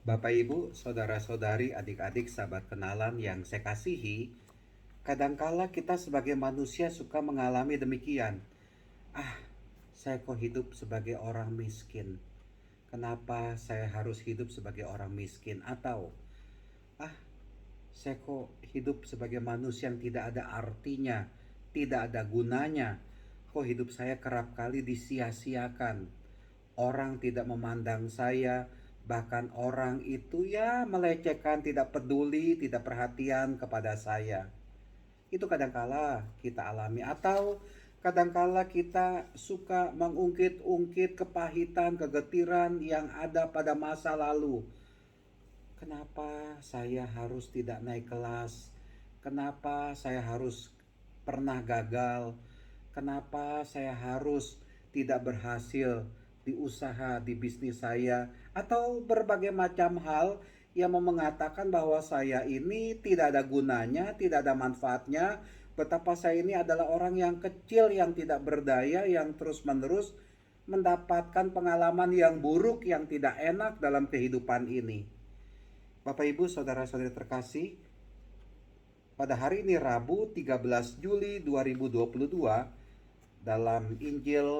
Bapak Ibu, saudara-saudari, adik-adik, sahabat kenalan yang saya kasihi, kadangkala kita sebagai manusia suka mengalami demikian. Ah, saya kok hidup sebagai orang miskin. Kenapa saya harus hidup sebagai orang miskin? Atau, ah, saya kok hidup sebagai manusia yang tidak ada artinya, tidak ada gunanya. Kok hidup saya kerap kali disia-siakan. Orang tidak memandang saya, bahkan orang itu ya melecehkan, tidak peduli, tidak perhatian kepada saya. Itu kadangkala kita alami, atau kadangkala kita suka mengungkit-ungkit kepahitan, kegetiran yang ada pada masa lalu. Kenapa saya harus tidak naik kelas? Kenapa saya harus pernah gagal? Kenapa saya harus tidak berhasil di usaha, di bisnis saya? Atau berbagai macam hal yang mengatakan bahwa saya ini tidak ada gunanya, tidak ada manfaatnya. Betapa saya ini adalah orang yang kecil, yang tidak berdaya, yang terus-menerus mendapatkan pengalaman yang buruk, yang tidak enak dalam kehidupan ini. Bapak Ibu saudara-saudari terkasih, pada hari ini Rabu 13 Juli 2022 dalam Injil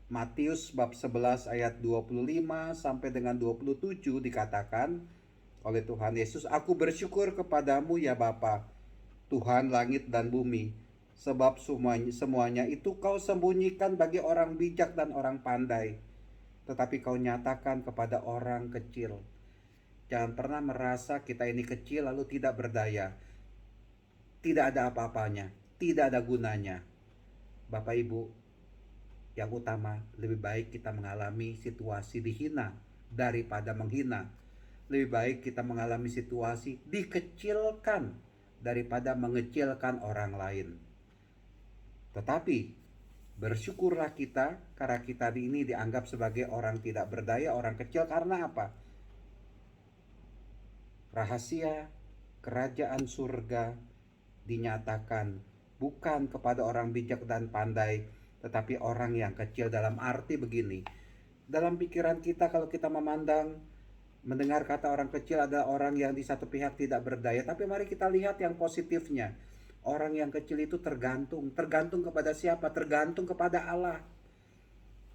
Matius bab 11 ayat 25 sampai dengan 27 dikatakan oleh Tuhan Yesus, "Aku bersyukur kepadamu ya Bapa, Tuhan langit dan bumi, sebab semuanya itu kau sembunyikan bagi orang bijak dan orang pandai, tetapi kau nyatakan kepada orang kecil." Jangan pernah merasa kita ini kecil lalu tidak berdaya, tidak ada apa-apanya, tidak ada gunanya. Bapak Ibu, yang utama lebih baik kita mengalami situasi dihina daripada menghina. Lebih baik kita mengalami situasi dikecilkan daripada mengecilkan orang lain. Tetapi bersyukurlah kita karena kita ini dianggap sebagai orang tidak berdaya, orang kecil. Karena apa? Rahasia kerajaan surga dinyatakan bukan kepada orang bijak dan pandai, tetapi orang yang kecil. Dalam arti begini, dalam pikiran kita kalau kita mendengar kata orang kecil adalah orang yang di satu pihak tidak berdaya, tapi mari kita lihat yang positifnya. Orang yang kecil itu tergantung kepada siapa? Tergantung kepada Allah.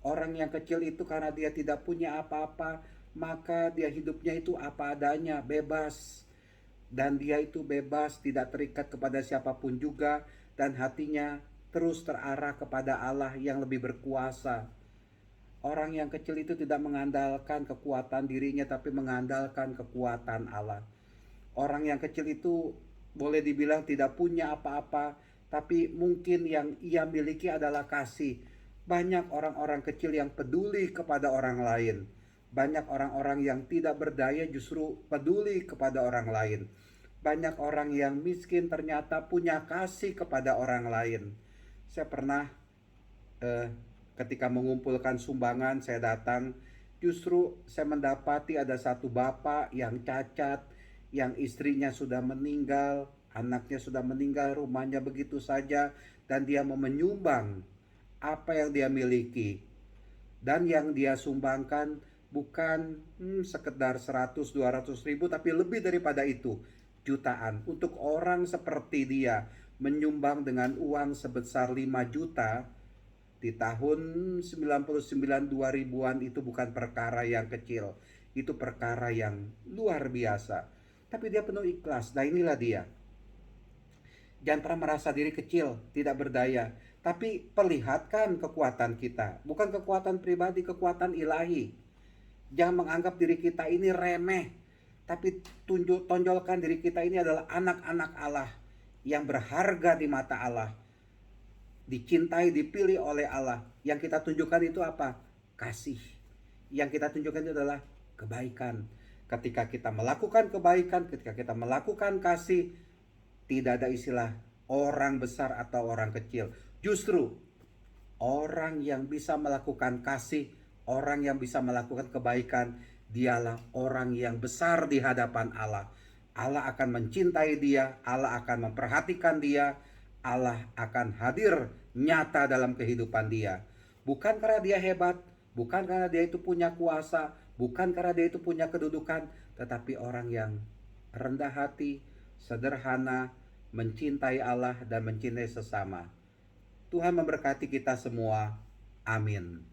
Orang yang kecil itu karena dia tidak punya apa-apa, maka dia hidupnya itu apa adanya, bebas. Dan dia itu bebas, tidak terikat kepada siapapun juga, dan hatinya terus terarah kepada Allah yang lebih berkuasa. Orang yang kecil itu tidak mengandalkan kekuatan dirinya, tapi mengandalkan kekuatan Allah. Orang yang kecil itu boleh dibilang tidak punya apa-apa, tapi mungkin yang ia miliki adalah kasih. Banyak orang-orang kecil yang peduli kepada orang lain. Banyak orang-orang yang tidak berdaya justru peduli kepada orang lain. Banyak orang yang miskin ternyata punya kasih kepada orang lain. Saya pernah ketika mengumpulkan sumbangan, saya datang, justru saya mendapati ada satu bapak yang cacat, yang istrinya sudah meninggal, anaknya sudah meninggal, rumahnya begitu saja, dan dia mau menyumbang apa yang dia miliki. Dan yang dia sumbangkan bukan sekedar 100-200 ribu, tapi lebih daripada itu, jutaan. Untuk orang seperti dia menyumbang dengan uang sebesar 5 juta di tahun 99 2000-an itu bukan perkara yang kecil. Itu perkara yang luar biasa. Tapi dia penuh ikhlas. Nah, inilah dia. Jangan pernah merasa diri kecil, tidak berdaya. Tapi perlihatkan kekuatan kita. Bukan kekuatan pribadi, kekuatan ilahi. Jangan menganggap diri kita ini remeh. Tapi tonjolkan diri kita ini adalah anak-anak Allah yang berharga di mata Allah. Dicintai, dipilih oleh Allah. Yang kita tunjukkan itu apa? Kasih. Yang kita tunjukkan itu adalah kebaikan. Ketika kita melakukan kebaikan, ketika kita melakukan kasih, tidak ada istilah orang besar atau orang kecil. Justru orang yang bisa melakukan kasih, orang yang bisa melakukan kebaikan, dialah orang yang besar di hadapan Allah. Allah akan mencintai dia, Allah akan memperhatikan dia, Allah akan hadir nyata dalam kehidupan dia. Bukan karena dia hebat, bukan karena dia itu punya kuasa, Bukan karena dia itu punya kedudukan, tetapi orang yang rendah hati, sederhana, mencintai Allah dan mencintai sesama. Tuhan memberkati kita semua. Amin.